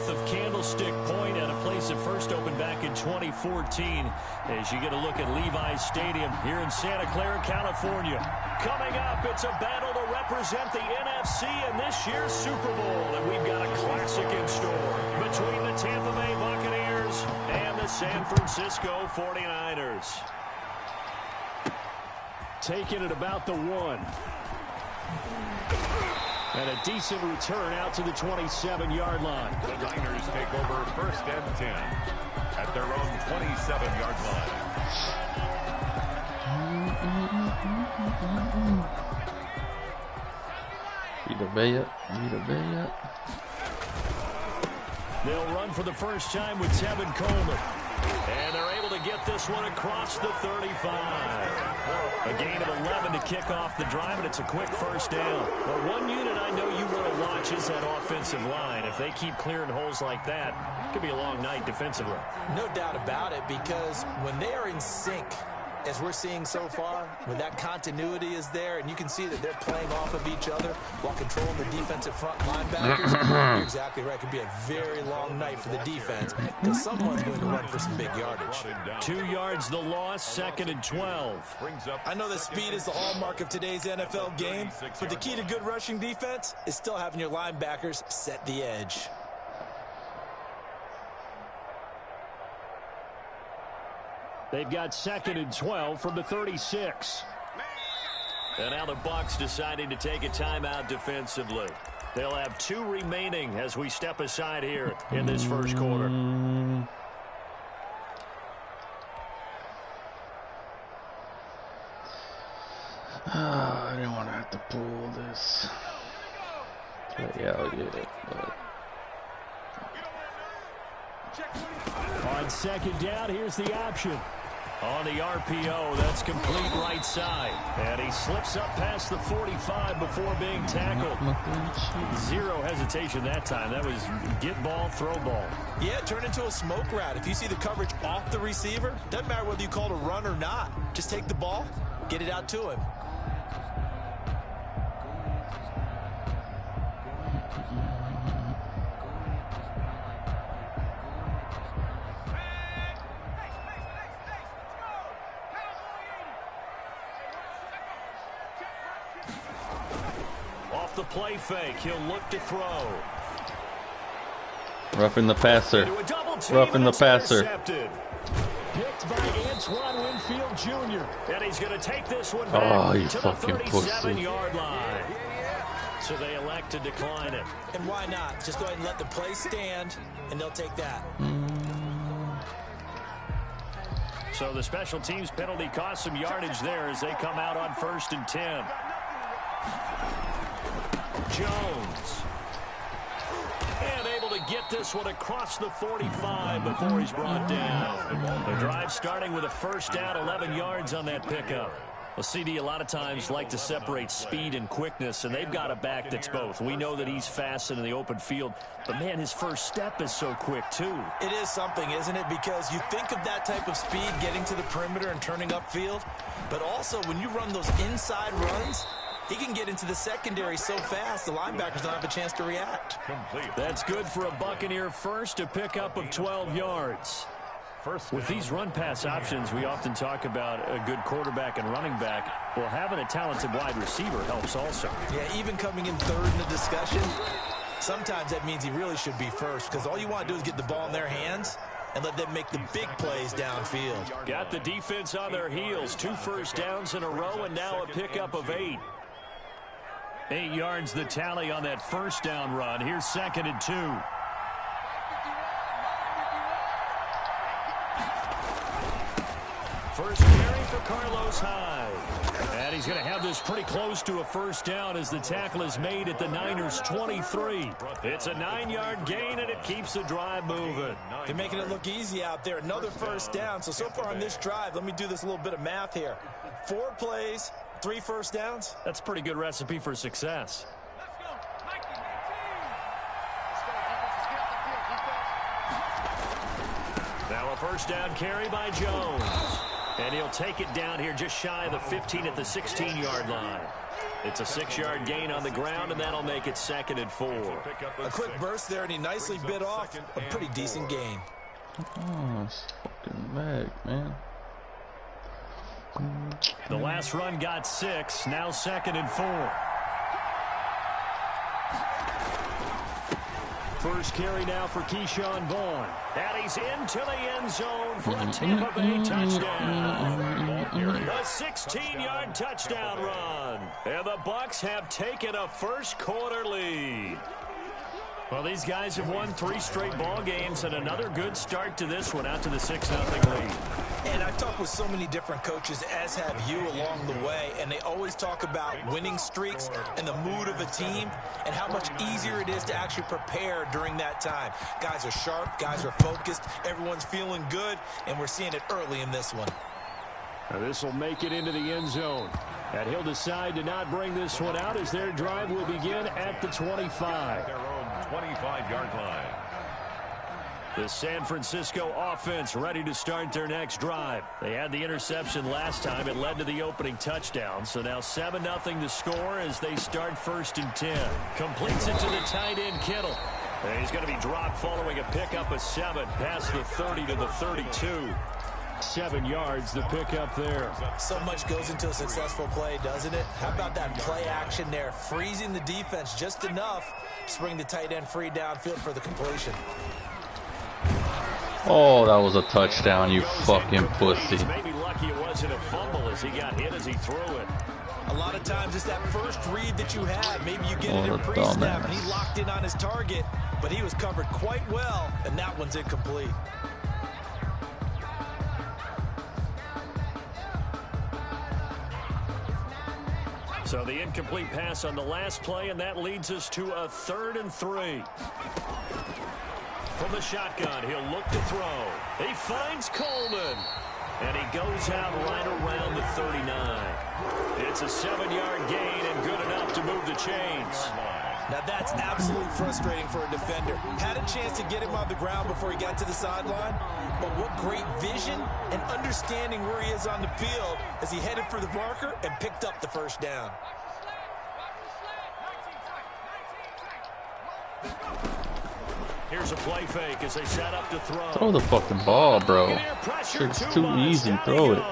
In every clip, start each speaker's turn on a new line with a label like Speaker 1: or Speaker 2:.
Speaker 1: north of Candlestick Point at a place that first opened back in 2014 as you get a look at Levi's Stadium here in Santa Clara, California. Coming up, it's a battle to represent the NFC in this year's Super Bowl, and we've got a classic in store between the Tampa Bay Buccaneers and the San Francisco 49ers. Taking it about the 1. And a decent return out to the 27-yard line.
Speaker 2: The Niners take over 1st and 10 at their own 27-yard line.
Speaker 1: They'll run for the first time with Tevin Coleman. And they're able to get this one across the 35. A gain of 11 to kick off the drive, and it's a quick first down. But one unit I know you want to watch is that offensive line. If they keep clearing holes like that, it could be a long night defensively.
Speaker 3: No doubt about it, because when they are in sync, as we're seeing so far, when that continuity is there, and you can see that they're playing off of each other while controlling the defensive front linebackers, you're exactly right. It could be a very long night for the defense because someone's going to run for some big yardage.
Speaker 1: 2 yards the loss, 2nd and 12.
Speaker 3: I know that speed is the hallmark of today's NFL game, but the key to good rushing defense is still having your linebackers set the edge.
Speaker 1: They've got 2nd and 12 from the 36. And now the Bucs deciding to take a timeout defensively. They'll have 2 remaining as we step aside here in this first quarter.
Speaker 4: I didn't want to have to pull this. But yeah, I'll get it. But...
Speaker 1: On 2nd down, here's the option. On the RPO, that's complete right side. And he slips up past the 45 before being tackled. Zero hesitation that time. That was get ball, throw ball.
Speaker 3: Yeah, turn into a smoke route. If you see the coverage off the receiver, doesn't matter whether you call it a run or not. Just take the ball, get it out to him.
Speaker 1: The play fake, he'll look to throw.
Speaker 4: Roughing the passer. Roughing the passer.
Speaker 1: Picked by Antoine Winfield Jr. And he's going to take this one back to the 37-yard line. So they elect to decline it.
Speaker 3: And why not? Just go ahead and let the play stand, and they'll take that.
Speaker 1: So the special teams penalty cost some yardage there as they come out on 1st and 10. Jones. And able to get this one across the 45 before he's brought down. The drive starting with a first down, 11 yards on that pickup. Well, CD a lot of times like to separate speed and quickness, and they've got a back that's both. We know that he's fast in the open field, but, man, his first step is so quick, too.
Speaker 3: It is something, isn't it? Because you think of that type of speed getting to the perimeter and turning upfield, but also when you run those inside runs, he can get into the secondary so fast, the linebackers don't have a chance to react.
Speaker 1: That's good for a Buccaneer first, a pickup of 12 yards. With these run-pass options, we often talk about a good quarterback and running back. Well, having a talented wide receiver helps also.
Speaker 3: Yeah, even coming in third in the discussion, sometimes that means he really should be first because all you want to do is get the ball in their hands and let them make the big plays downfield.
Speaker 1: Got the defense on their heels. 2 first downs in a row and now a pickup of 8. 8 yards the tally on that first down run. Here's 2nd and 2. First carry for Carlos Hyde. And he's going to have this pretty close to a first down as the tackle is made at the Niners' 23. It's a 9-yard gain, and it keeps the drive moving.
Speaker 3: They're making it look easy out there. Another first down. So far on this drive, let me do this little bit of math here. 4 plays, 3 first downs.
Speaker 1: That's a pretty good recipe for success. Now a first down carry by Jones. And he'll take it down here just shy of the 15 at the 16-yard line. It's a 6-yard gain on the ground, and that'll make it 2nd and 4.
Speaker 3: A quick burst there, and he nicely bit off a pretty decent gain.
Speaker 4: Oh, it's fucking back, man.
Speaker 1: The last run got 6, now 2nd and 4. First carry now for Keyshawn Vaughn. And he's into the end zone for a Tampa Bay touchdown. A 16-yard touchdown run. And the Bucs have taken a first-quarter lead. Well, these guys have won 3 straight ball games, and another good start to this one out to the 6-0 lead.
Speaker 3: And I've talked with so many different coaches, as have you, along the way, and they always talk about winning streaks and the mood of a team and how much easier it is to actually prepare during that time. Guys are sharp, guys are focused, everyone's feeling good, and we're seeing it early in this one.
Speaker 1: Now this will make it into the end zone. And he'll decide to not bring this one out as their drive will begin at the 25.
Speaker 2: Their own 25-yard line.
Speaker 1: The San Francisco offense ready to start their next drive. They had the interception last time. It led to the opening touchdown. So now 7-0 to score as they start 1st and 10. Completes it to the tight end, Kittle. And he's going to be dropped following a pickup of 7 past the 30 to the 32. 7 yards, the pickup there.
Speaker 3: So much goes into a successful play, doesn't it? How about that play action there, freezing the defense just enough to bring the tight end free downfield for the completion.
Speaker 4: Oh, that was a touchdown, you fucking pussy.
Speaker 1: Maybe lucky it wasn't a fumble as he got hit as he threw it.
Speaker 3: A lot of times it's that first read that you have. Maybe you get it in pre-snap and he locked in on his target, but he was covered quite well, and that one's incomplete.
Speaker 1: So the incomplete pass on the last play, and that leads us to a 3rd and 3. From the shotgun, he'll look to throw. He finds Coleman, and he goes out right around the 39. It's a 7-yard gain and good enough to move the chains.
Speaker 3: Now that's absolutely frustrating for a defender. Had a chance to get him on the ground before he got to the sideline, but what great vision and understanding where he is on the field as he headed for the marker and picked up the first down.
Speaker 1: Here's a play fake as they set up to throw.
Speaker 4: Throw the fucking ball, bro. It's too easy. Throw it.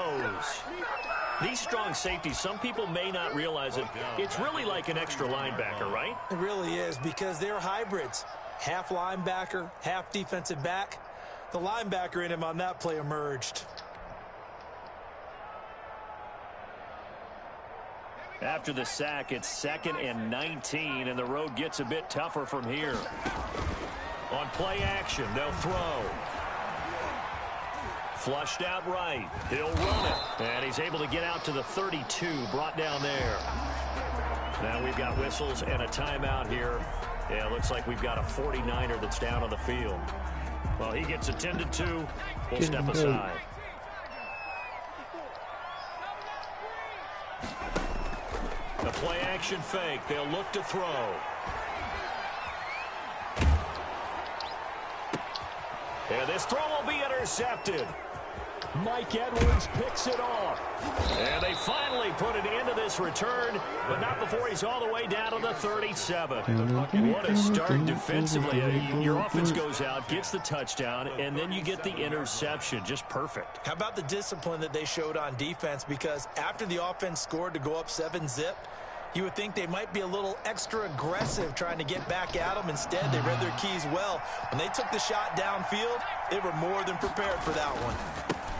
Speaker 1: These strong safeties, some people may not realize it. It's really like an extra linebacker, right?
Speaker 3: It really is, because they're hybrids. Half linebacker, half defensive back. The linebacker in him on that play emerged.
Speaker 1: After the sack, it's 2nd and 19, and the road gets a bit tougher from here. On play action, they'll throw. Flushed out right. He'll run it. And he's able to get out to the 32, brought down there. Now we've got whistles and a timeout here. Yeah, it looks like we've got a 49er that's down on the field. Well, he gets attended to. We'll step aside. The play action fake. They'll look to throw. And this throw will be intercepted. Mike Edwards picks it off. And they finally put an end to this return, but not before he's all the way down to the 37. What a start defensively. Your offense goes out, gets the touchdown, and then you get the interception. Just perfect.
Speaker 3: How about the discipline that they showed on defense? Because after the offense scored to go up 7-zip, you would think they might be a little extra aggressive trying to get back at them. Instead, they read their keys well. When they took the shot downfield, they were more than prepared for that one.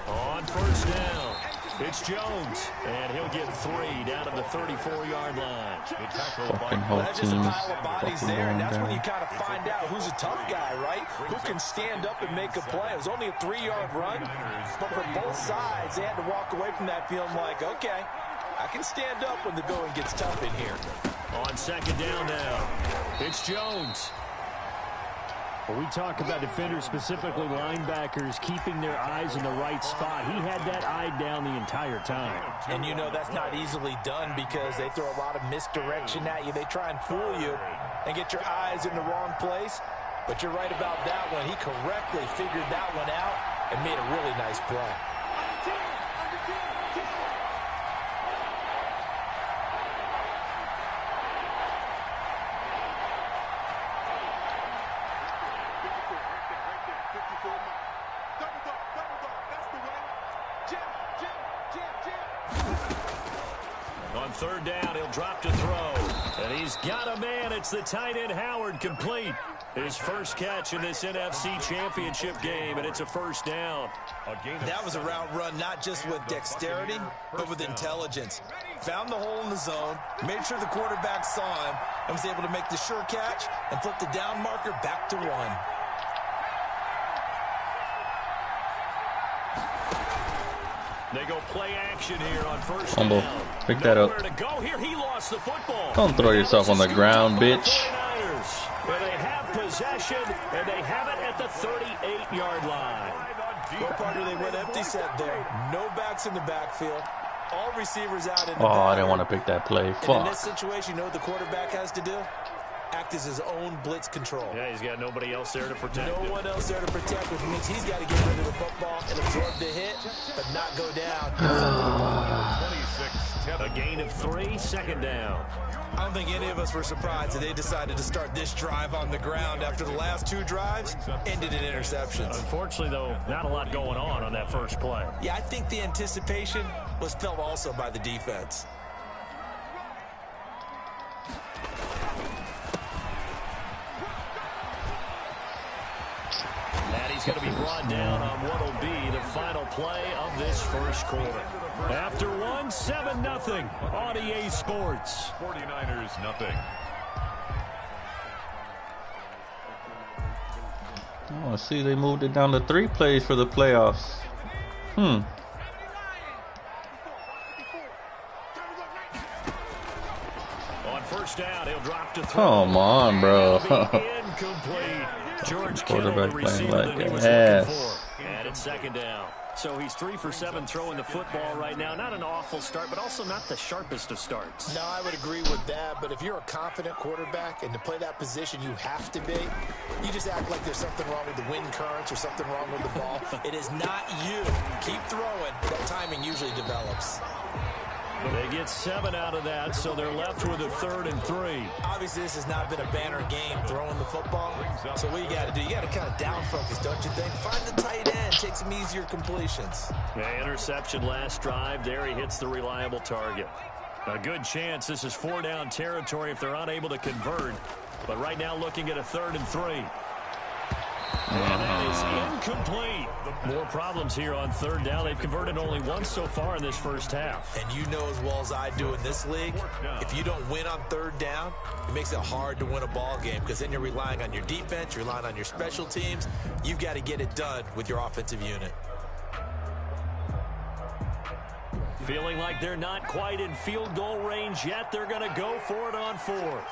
Speaker 1: On first down, it's Jones, and he'll get 3 down to the 34-yard line.
Speaker 4: Fucking whole
Speaker 3: That's just a
Speaker 4: team
Speaker 3: pile of bodies
Speaker 4: fucking
Speaker 3: there, and
Speaker 4: going
Speaker 3: that's when
Speaker 4: down.
Speaker 3: you kind of find out who's a tough guy, right? Who can stand up and make a play. It was only a 3-yard run, but for both sides, they had to walk away from that feeling like, okay, I can stand up when the going gets tough in here.
Speaker 1: On second down now, it's Jones. When we talk about defenders, specifically linebackers, keeping their eyes in the right spot, he had that eye down the entire time.
Speaker 3: And you know that's not easily done because they throw a lot of misdirection at you. They try and fool you and get your eyes in the wrong place. But you're right about that one. He correctly figured that one out and made a really nice play.
Speaker 1: third down, he'll drop to throw. And he's got a man. It's the tight end Howard, complete. His first catch in this NFC Championship game, and it's a first down.
Speaker 3: That was a route run not just with dexterity, but with intelligence. Found the hole in the zone, made sure the quarterback saw him, and was able to make the sure catch and flip the down marker back to 1.
Speaker 1: They go play action here on first
Speaker 4: Humble.
Speaker 1: down.
Speaker 4: Pick that up.
Speaker 1: Nowhere to go here. He lost the football.
Speaker 4: Don't throw yourself on the ground, bitch.
Speaker 1: Where they have possession, and they have it at the 38-yard line.
Speaker 3: Well, partner, they went empty set there. No backs in the backfield. All receivers out in the
Speaker 4: Oh, I didn't
Speaker 3: back.
Speaker 4: want to pick that play.
Speaker 3: And in
Speaker 4: Fuck.
Speaker 3: this situation, you know what the quarterback has to do? Act as his own blitz control.
Speaker 1: Yeah, he's got nobody else there to protect him.
Speaker 3: No one else there to protect, which means he's got to get rid of the football and absorb the hit, but not go down.
Speaker 2: 26-10.
Speaker 1: A gain of 3, second down.
Speaker 3: I don't think any of us were surprised that they decided to start this drive on the ground after the last 2 drives ended in interceptions.
Speaker 1: Unfortunately, though, not a lot going on that first play.
Speaker 3: Yeah, I think the anticipation was felt also by the defense.
Speaker 1: And he's going to be brought down on what will be the final play of this first quarter. After 1, 7-0 on EA Sports.
Speaker 2: 49ers, nothing.
Speaker 4: Oh, see, they moved it down to 3 plays for the playoffs.
Speaker 1: On first down, he'll drop to throw.
Speaker 4: Come on, bro.
Speaker 1: Incomplete. George Kittle,
Speaker 4: Quarterback
Speaker 1: the
Speaker 4: playing
Speaker 1: receiver
Speaker 4: like
Speaker 1: that he
Speaker 4: an
Speaker 1: was
Speaker 4: ass.
Speaker 1: looking for. And it's second down. So he's 3 for 7 throwing the football right now. Not an awful start, but also not the sharpest of starts.
Speaker 3: No, I would agree with that, but if you're a confident quarterback and to play that position you have to be, you just act like there's something wrong with the wind currents or something wrong with the ball. It is not you. Keep throwing. That timing usually develops.
Speaker 1: They get 7 out of that, so they're left with a 3rd and 3.
Speaker 3: Obviously, this has not been a banner game throwing the football. So what you got to do, you got to kind of down focus, don't you think? Find the tight end, take some easier completions.
Speaker 1: The interception last drive. There he hits the reliable target. A good chance this is 4 down territory if they're unable to convert. But right now looking at a 3rd and 3. And that is incomplete. More problems here on 3rd down. They've converted only once so far in this first half.
Speaker 3: And you know as well as I do in this league, if you don't win on 3rd down, it makes it hard to win a ball game because then you're relying on your defense, you're relying on your special teams. You've got to get it done with your offensive unit.
Speaker 1: Feeling like they're not quite in field goal range yet. They're going to go for it on 4th.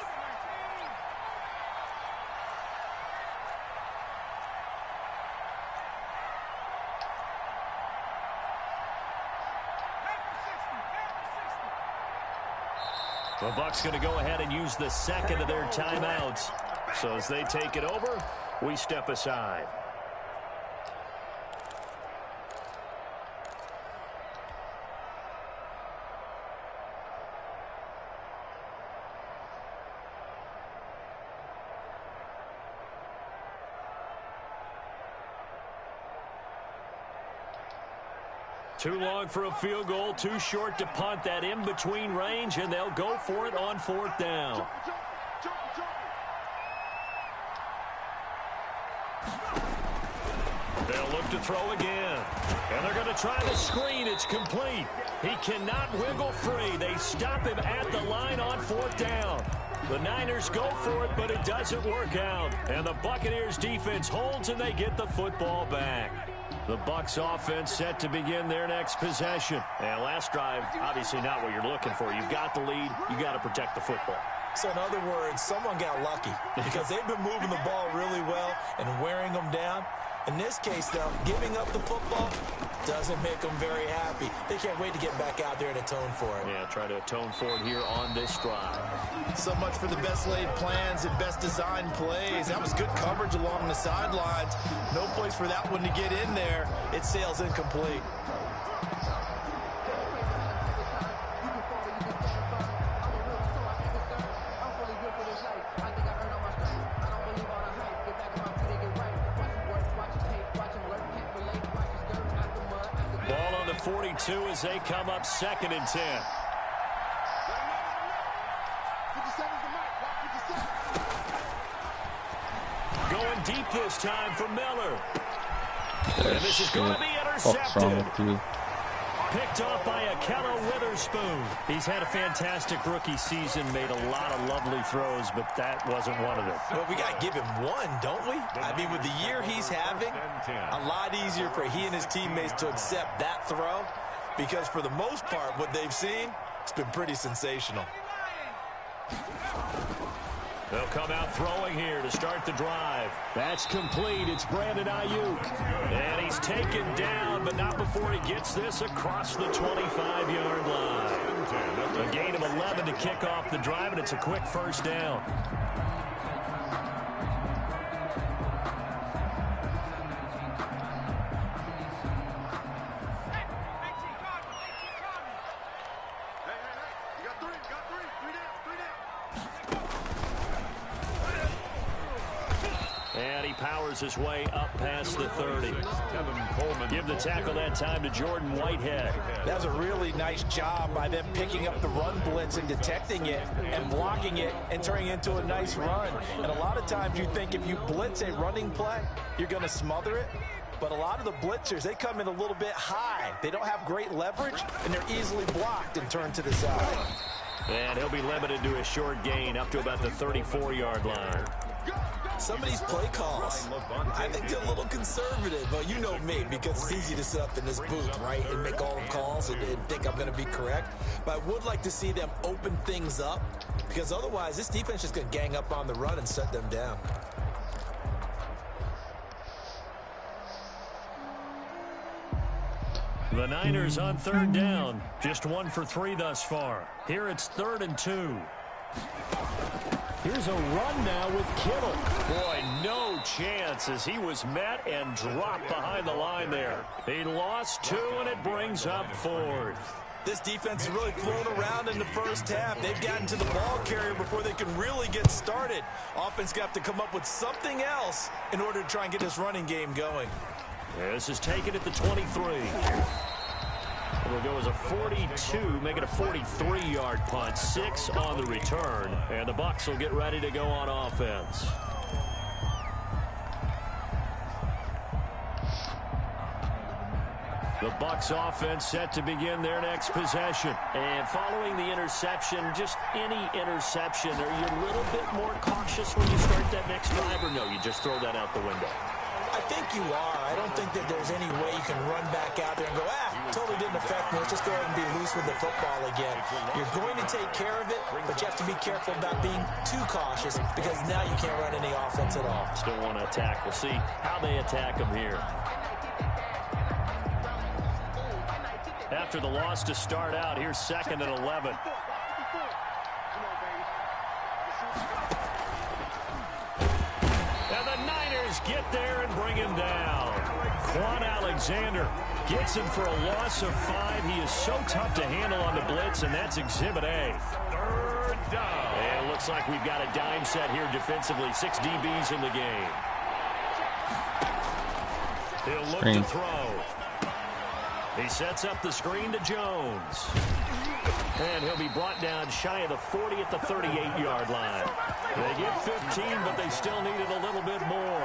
Speaker 1: The Bucs going to go ahead and use the 2nd of their timeouts. So as they take it over, we step aside. Too long for a field goal, too short to punt. That in-between range, and they'll go for it on 4th down. They'll look to throw again. And they're going to try the screen. It's complete. He cannot wiggle free. They stop him at the line on 4th down. The Niners go for it, but it doesn't work out. And the Buccaneers defense holds, and they get the football back. The Bucs offense set to begin their next possession. And last drive, obviously not what you're looking for. You've got the lead. You got to protect the football.
Speaker 3: So in other words, someone got lucky because they've been moving the ball really well and wearing them down. In this case, though, giving up the football doesn't make them very happy. They can't wait to get back out there and atone for it.
Speaker 1: Yeah, try to atone for it here on this drive.
Speaker 3: So much for the best laid plans and best designed plays. That was good coverage along the sidelines. No place for that one to get in there. It sails incomplete.
Speaker 1: Ball on the 42 as they come up 2nd and 10. deep this time for Miller.
Speaker 4: That
Speaker 1: And this is going to be
Speaker 4: What's wrong
Speaker 1: intercepted.
Speaker 4: with you?
Speaker 1: Picked off by Akello Witherspoon. He's had a fantastic rookie season, made a lot of lovely throws, but that wasn't one of them.
Speaker 3: Well, we got to give him one, don't we? I mean, with the year he's having, a lot easier for he and his teammates to accept that throw because for the most part, what they've seen, it's been pretty sensational.
Speaker 1: They'll come out throwing here to start the drive. That's complete. It's Brandon Ayuk. And he's taken down, but not before he gets this across the 25-yard line. A gain of 11 to kick off the drive, and it's a quick first down. And he powers his way up past the 30. Give the tackle that time to Jordan Whitehead.
Speaker 3: That was a really nice job by them picking up the run blitz and detecting it and blocking it and turning it into a nice run. And a lot of times you think if you blitz a running play, you're going to smother it. But a lot of the blitzers, they come in a little bit high. They don't have great leverage, and they're easily blocked and turned to the side.
Speaker 1: And he'll be limited to a short gain up to about the 34-yard line.
Speaker 3: Some of these play calls, I think they're a little conservative. But you know me, because it's easy to sit up in this booth, right, and make all the calls and think I'm going to be correct. But I would like to see them open things up, because otherwise this defense is going to gang up on the run and shut them down.
Speaker 1: The Niners on third down. Just 1 for 3 thus far. Here it's 3rd and 2. Here's a run now with Kittle. Boy, no chance as he was met and dropped behind the line there. He lost 2, and it brings up 4th.
Speaker 3: This defense has really flown around in the first half. They've gotten to the ball carrier before they can really get started. Offense got to come up with something else in order to try and get this running game going.
Speaker 1: This is taken at the 23. It'll go as a 42, make it a 43-yard punt. 6 on the return, and the Bucs will get ready to go on offense. The Bucs offense set to begin their next possession. And following the interception, just any interception, are you a little bit more cautious when you start that next drive, or no, you just throw that out the window?
Speaker 3: I think you are. I don't think that there's any way you can run back out there and go, totally didn't affect me. Let's just go ahead and be loose with the football again. You're going to take care of it, but you have to be careful about being too cautious because now you can't run any offense at all.
Speaker 1: Still want to attack. We'll see how they attack them here. After the loss to start out, here's 2nd and 11. And the Niners get there and bring him down. Quan Alexander gets him for a loss of 5. He is so tough to handle on the blitz, and that's Exhibit A. 3rd down. And it looks like we've got a dime set here defensively. 6 DBs in the game. He'll look to throw. He sets up the screen to Jones. And he'll be brought down shy of the 40 at the 38-yard line. They get 15, but they still needed a little bit more.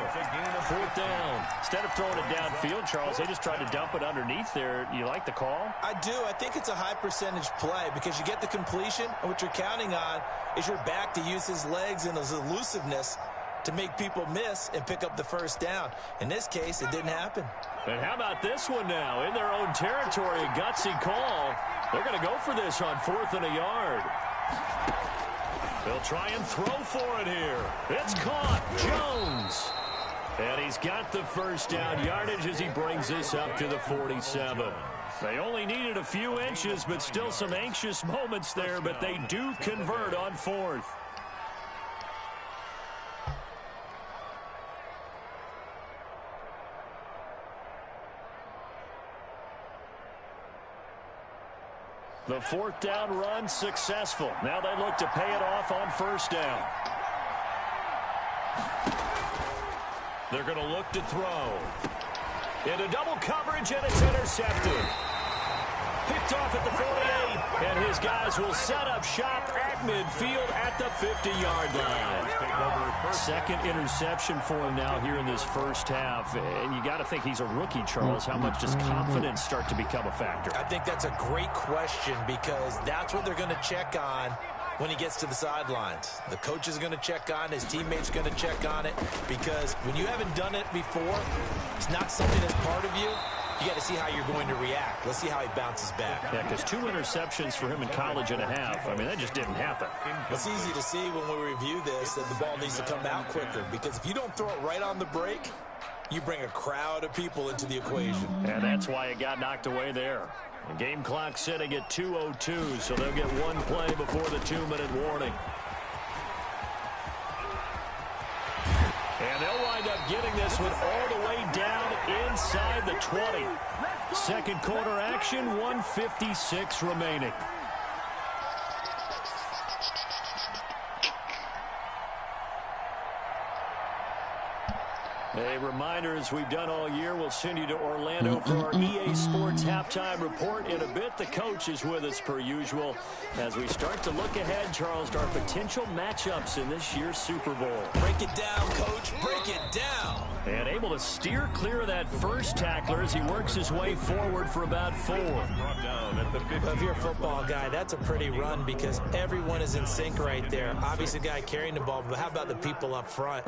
Speaker 1: 4th down. Instead of throwing it downfield, Charles, they just tried to dump it underneath there. You like the call?
Speaker 3: I do. I think it's a high-percentage play because you get the completion, and what you're counting on is your back to use his legs and his elusiveness to make people miss and pick up the first down. In this case, it didn't happen.
Speaker 1: And how about this one now? In their own territory, a gutsy call. They're going to go for this on 4th and a yard. They'll try and throw for it here. It's caught. Jones. And he's got the first down yardage as he brings this up to the 47. They only needed a few inches, but still some anxious moments there, but they do convert on 4th. The 4th down run successful. Now they look to pay it off on 1st down. They're going to look to throw. Into double coverage, and it's intercepted. Picked off at the 48, and his guys will set up shop at midfield at the 50-yard line. Second interception for him now here in this first half. And you got to think he's a rookie, Charles. How much does confidence start to become a factor?
Speaker 3: I think that's a great question because that's what they're going to check on when he gets to the sidelines. The coach is going to check on, his teammates going to check on it, because when you haven't done it before, it's not something that's part of you. You got to see how you're going to react. Let's see how he bounces back.
Speaker 1: Yeah, because 2 interceptions for him in college and a half. I mean, that just didn't happen.
Speaker 3: It's easy to see when we review this that the ball needs to come out quicker, because if you don't throw it right on the break, you bring a crowd of people into the equation.
Speaker 1: And that's why it got knocked away there. The game clock sitting at 2:02, so they'll get one play before the 2-minute warning. And they'll wind up getting this one all the way down inside the 20. Second quarter action, 1:56 remaining. A reminder, as we've done all year, we'll send you to Orlando for our EA Sports halftime report in a bit. The coach is with us per usual as we start to look ahead, Charles, to our potential matchups in this year's Super Bowl.
Speaker 3: Break it down, Coach. Break it down.
Speaker 1: And able to steer clear of that first tackler as he works his way forward for about 4.
Speaker 3: Well, if you're a football guy, that's a pretty run because everyone is in sync right there. Obviously, the guy carrying the ball, but how about the people up front?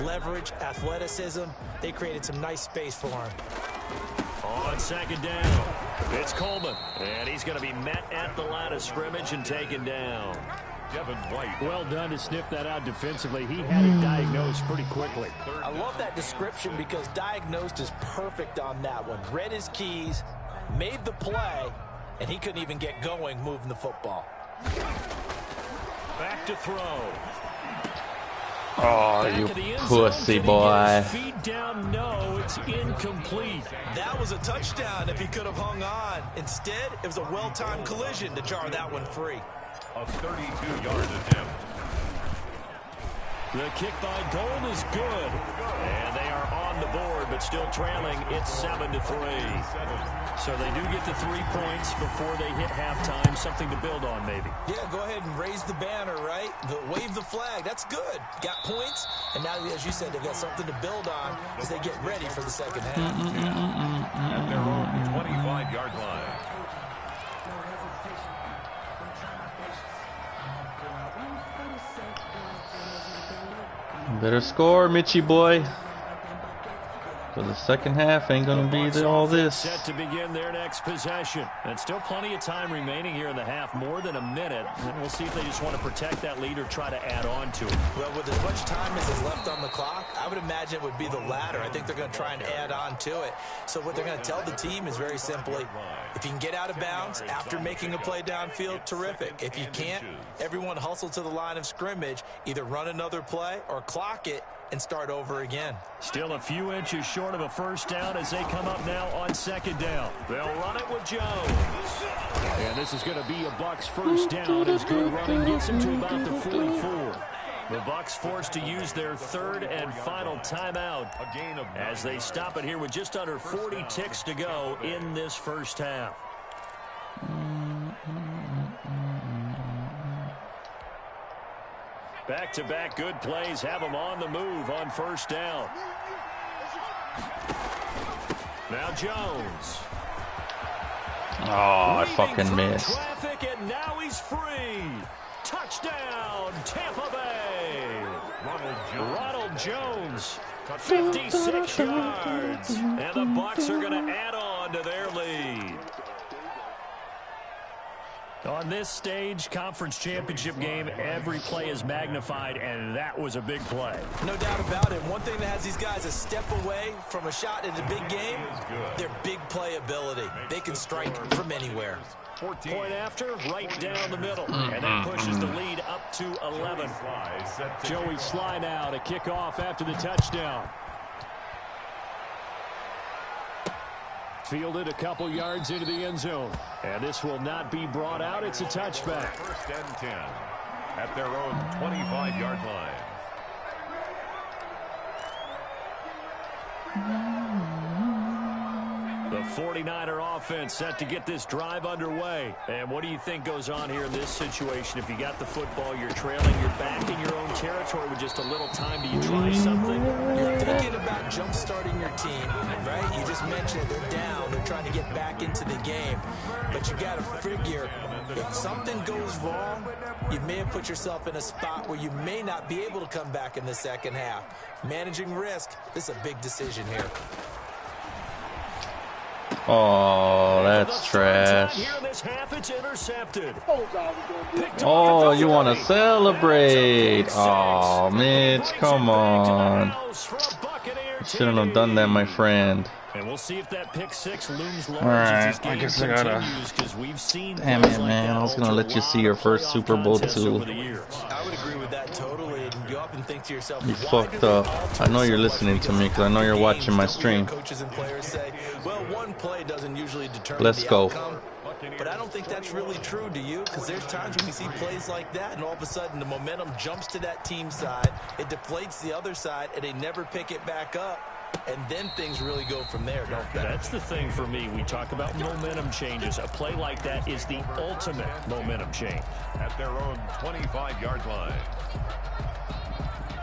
Speaker 3: Leverage, athleticism, they created some nice space for him.
Speaker 1: On second down, it's Coleman, and he's going to be met at the line of scrimmage and taken down. Well done to sniff that out defensively. He had it diagnosed pretty quickly.
Speaker 3: I love that description because diagnosed is perfect on that one. Read his keys, made the play, and he couldn't even get going moving the football.
Speaker 1: Back to throw.
Speaker 4: Oh, you pussy boy.
Speaker 1: Feet down, no, it's incomplete.
Speaker 3: That was a touchdown if he could have hung on. Instead, it was a well-timed collision to jar that one free.
Speaker 2: A 32-yard attempt.
Speaker 1: The kick by Gold is good. And they are on the board, but still trailing. It's 7-3. So they do get the 3 points before they hit halftime. Something to build on, maybe.
Speaker 3: Yeah, go ahead and raise the banner, right? Wave the flag. That's good. Got points. And now, as you said, they've got something to build on as they get ready for the second half.
Speaker 2: At their own 25-yard line.
Speaker 4: Better score, Mitchie boy. So the second half ain't going to be all this.
Speaker 1: Set to begin their next possession. And still plenty of time remaining here in the half, more than a minute. And we'll see if they just want to protect that lead or try to add on to it.
Speaker 3: Well, with as much time as is left on the clock, I would imagine it would be the latter. I think they're going to try and add on to it. So what they're going to tell the team is very simply, if you can get out of bounds after making a play downfield, terrific. If you can't, everyone hustle to the line of scrimmage, either run another play or clock it and start over again.
Speaker 1: Still a few inches short of a first down as they come up now on second down. They'll run it with Jones. And this is going to be a Bucs first down as good running gets them to about the 44. The Bucs forced to use their third and final timeout as they stop it here with just under 40 ticks to go in this first half. Back-to-back good plays have them on the move on first down. Now Jones.
Speaker 4: Oh, I fucking missed.
Speaker 1: Traffic, and now he's free. Touchdown, Tampa Bay. Ronald Jones, 56 yards. And the Bucs are going to add on to their lead. On this stage, conference championship game, every play is magnified, and that was a big play.
Speaker 3: No doubt about it. One thing that has these guys a step away from a shot in a big game, their big play ability. They can strike from anywhere.
Speaker 1: Point after, right down the middle. And that pushes the lead up to 11. Joey Sly now to kick off after the touchdown. Fielded a couple yards into the end zone. And this will not be brought out. It's a touchback.
Speaker 2: First and 10 at their own 25-yard line.
Speaker 1: The 49er offense set to get this drive underway. And what do you think goes on here in this situation? If you got the football, you're trailing, you're back in your own territory with just a little time. Do you try something?
Speaker 3: You're thinking about jump-starting your team, right? You just mentioned it. They're down. They're trying to get back into the game. But you got to figure, if something goes wrong, you may have put yourself in a spot where you may not be able to come back in the second half. Managing risk, this is a big decision here.
Speaker 4: Oh, that's trash. Oh, you want to celebrate? Oh, Mitch, come on. Shouldn't have done that, my friend.
Speaker 1: And we'll see if that pick six looms large.
Speaker 4: All right, I guess I gotta. Damn it, man! I was gonna let you see your first Super Bowl too.
Speaker 3: I would agree with that totally. And you often think to yourself,
Speaker 4: you fucked up. I know you're listening to me because I know you're watching my stream.
Speaker 3: Coaches and players say, well, one play doesn't usually determine
Speaker 4: Let's go.
Speaker 3: Outcome. But I don't think that's really true, do you? Because there's times when we see plays like that, and all of a sudden the momentum jumps to that team side, it deflates the other side, and they never pick it back up. And then things really go from there, don't they?
Speaker 1: That's the thing for me. We talk about momentum changes. A play like that is the ultimate momentum change.
Speaker 2: At their own 25-yard line.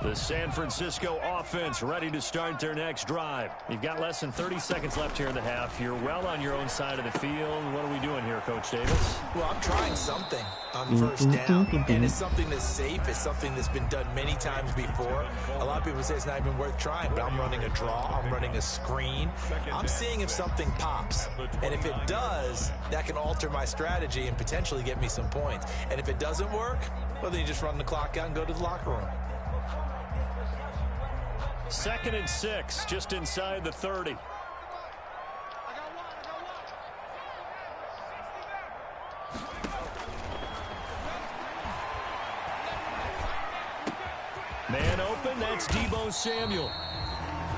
Speaker 1: The San Francisco offense ready to start their next drive. You've got less than 30 seconds left here in the half. You're well on your own side of the field. What are we doing here, Coach Davis?
Speaker 3: Well, I'm trying something on first down, and it's something that's safe. It's something that's been done many times before. A lot of people say it's not even worth trying, but I'm running a draw. I'm running a screen. I'm seeing if something pops, and if it does, that can alter my strategy and potentially get me some points. And if it doesn't work, well, then you just run the clock out and go to the locker room.
Speaker 1: 2nd and 6, just inside the 30. Man open, that's Deebo Samuel.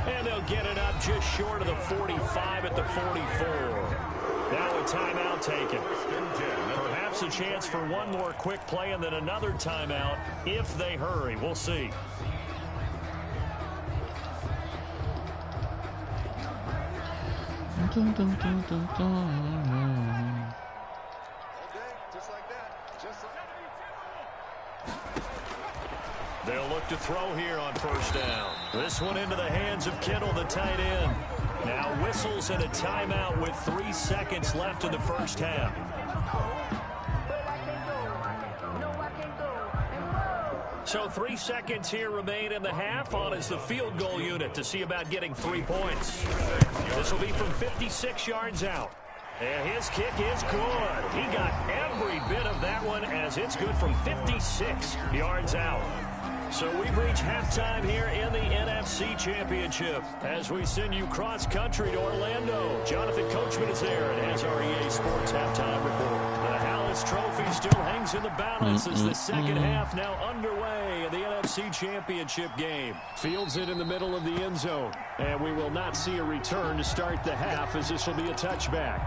Speaker 1: And they'll get it up just short of the 45 at the 44. Now a timeout taken. Perhaps a chance for one more quick play and then another timeout if they hurry. We'll see.
Speaker 2: Okay, just like that.
Speaker 1: They'll look to throw here on first down. This one into the hands of Kittle, the tight end. Now whistles and a timeout with 3 seconds left in the first half. So 3 seconds here remain in the half. On is the field goal unit to see about getting 3 points. This will be from 56 yards out. And his kick is good. He got every bit of that one as it's good from 56 yards out. So we've reached halftime here in the NFC Championship as we send you cross-country to Orlando. Jonathan Coachman is there and has our EA Sports halftime report. The Hallis Trophy still hangs in the balance as the second half now underway in the NFC Championship game. Fields it in the middle of the end zone, and we will not see a return to start the half as this will be a touchback.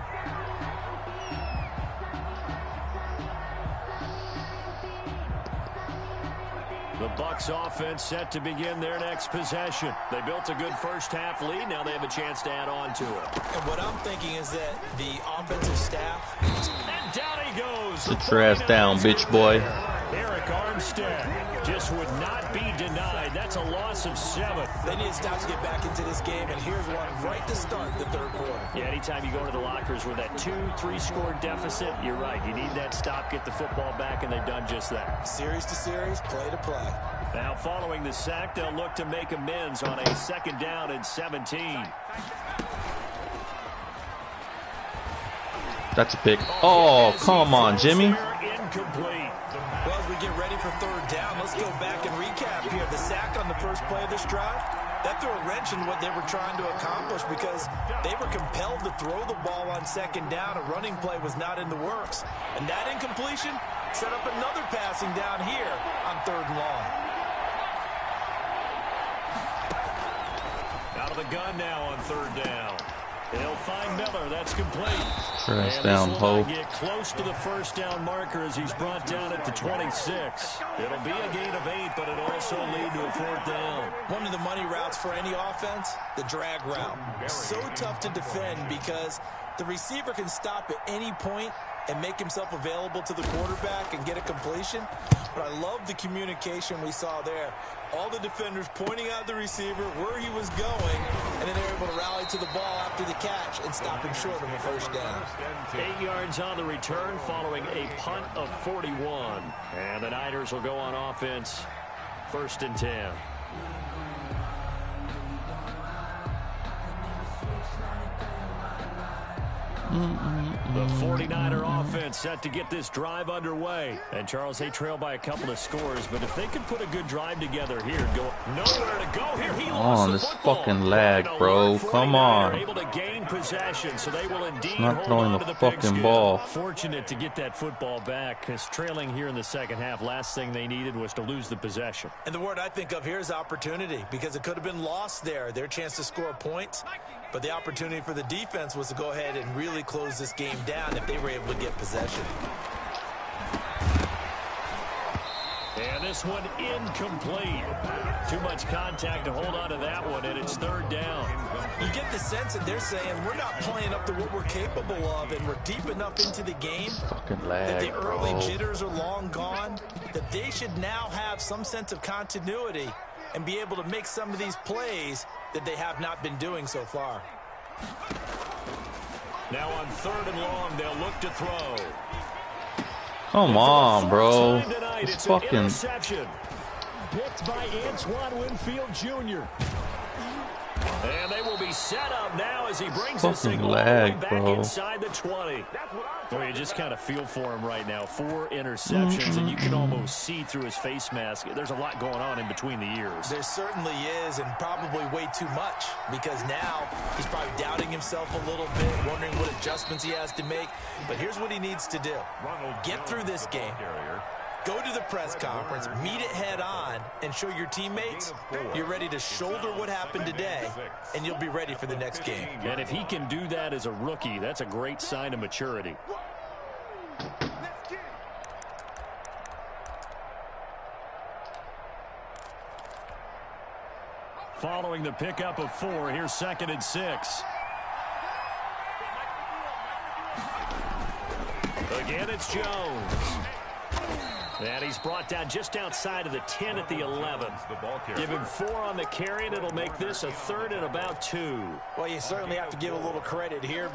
Speaker 1: The Bucs offense set to begin their next possession. They built a good first half lead. Now they have a chance to add on to it.
Speaker 3: And what I'm thinking is that the offensive staff...
Speaker 1: And down he goes.
Speaker 4: Sit your ass down, bitch boy.
Speaker 1: Eric Armstead just would not be denied. That's a loss of 7.
Speaker 3: They need to stop to get back into this game, and here's one right to start the third quarter.
Speaker 1: Yeah, anytime you go to the lockers with that 2-3 score deficit, you're right. You need that stop, get the football back, and they've done just that.
Speaker 3: Series to series, play to play.
Speaker 1: Now following the sack, they'll look to make amends on a 2nd down and 17.
Speaker 4: That's a pick. Oh, come on, Jimmy.
Speaker 1: Incomplete.
Speaker 3: Well, as we get ready for third down, let's go back and recap here. The sack on the first play of this drive, that threw a wrench in what they were trying to accomplish because they were compelled to throw the ball on 2nd down. A running play was not in the works. And that incompletion set up another passing down here on 3rd and long.
Speaker 1: Out of the gun now on 3rd down. He'll find Miller. That's complete.
Speaker 4: First down, Hope.
Speaker 1: Get close to the first down marker as he's brought down at the 26. It'll be a gain of 8, but it'll also lead to a 4th down.
Speaker 3: One of the money routes for any offense, the drag route. So tough to defend because the receiver can stop at any point and make himself available to the quarterback and get a completion. But I love the communication we saw there. All the defenders pointing out the receiver where he was going, and then they were able to rally to the ball after the catch and stop him short of a first down.
Speaker 1: 8 yards on the return following a punt of 41. And the Niners will go on offense, 1st and 10. The 49er offense set to get this drive underway. And Charles, they trail by a couple of scores, but if they could put a good drive together here and go nowhere to go here, he lost
Speaker 4: this fucking lag, bro. Come on.
Speaker 1: Able to gain possession, so they will indeed
Speaker 4: Not throwing the fucking ball.
Speaker 1: Fortunate to get that football back, because trailing here in the second half, last thing they needed was to lose the possession.
Speaker 3: And the word I think of here is opportunity, because it could have been lost there. Their chance to score points. But the opportunity for the defense was to go ahead and really close this game down if they were able to get possession.
Speaker 1: And this one incomplete. Too much contact to hold on to that one, and it's 3rd down.
Speaker 3: You get the sense that they're saying we're not playing up to what we're capable of, and we're deep enough into the game
Speaker 4: Fucking lag,
Speaker 3: that the early
Speaker 4: bro.
Speaker 3: jitters are long gone, that they should now have some sense of continuity and be able to make some of these plays that they have not been doing so far.
Speaker 1: Now on 3rd and long, they'll look to throw.
Speaker 4: Come on, bro.
Speaker 1: It's
Speaker 4: It's fucking...
Speaker 1: interception. Picked by Antoine Winfield Jr. And they will be set up now as he brings this thing all the way back inside the 20. Well, you just kind of feel for him right now. 4 interceptions, and you can almost see through his face mask. There's a lot going on in between the ears.
Speaker 3: There certainly is, and probably way too much, because now he's probably doubting himself a little bit, wondering what adjustments he has to make. But here's what he needs to do. Get through this game. Go to the press conference, meet it head on, and show your teammates you're ready to shoulder what happened today, and you'll be ready for the next game.
Speaker 1: And if he can do that as a rookie, that's a great sign of maturity. Following the pickup of 4, here's 2nd and 6. Again, it's Jones. And he's brought down just outside of the 10 at the 11. Give him 4 on the carry, and it'll make this a 3rd and about 2.
Speaker 3: Well, you certainly have to give a little credit here.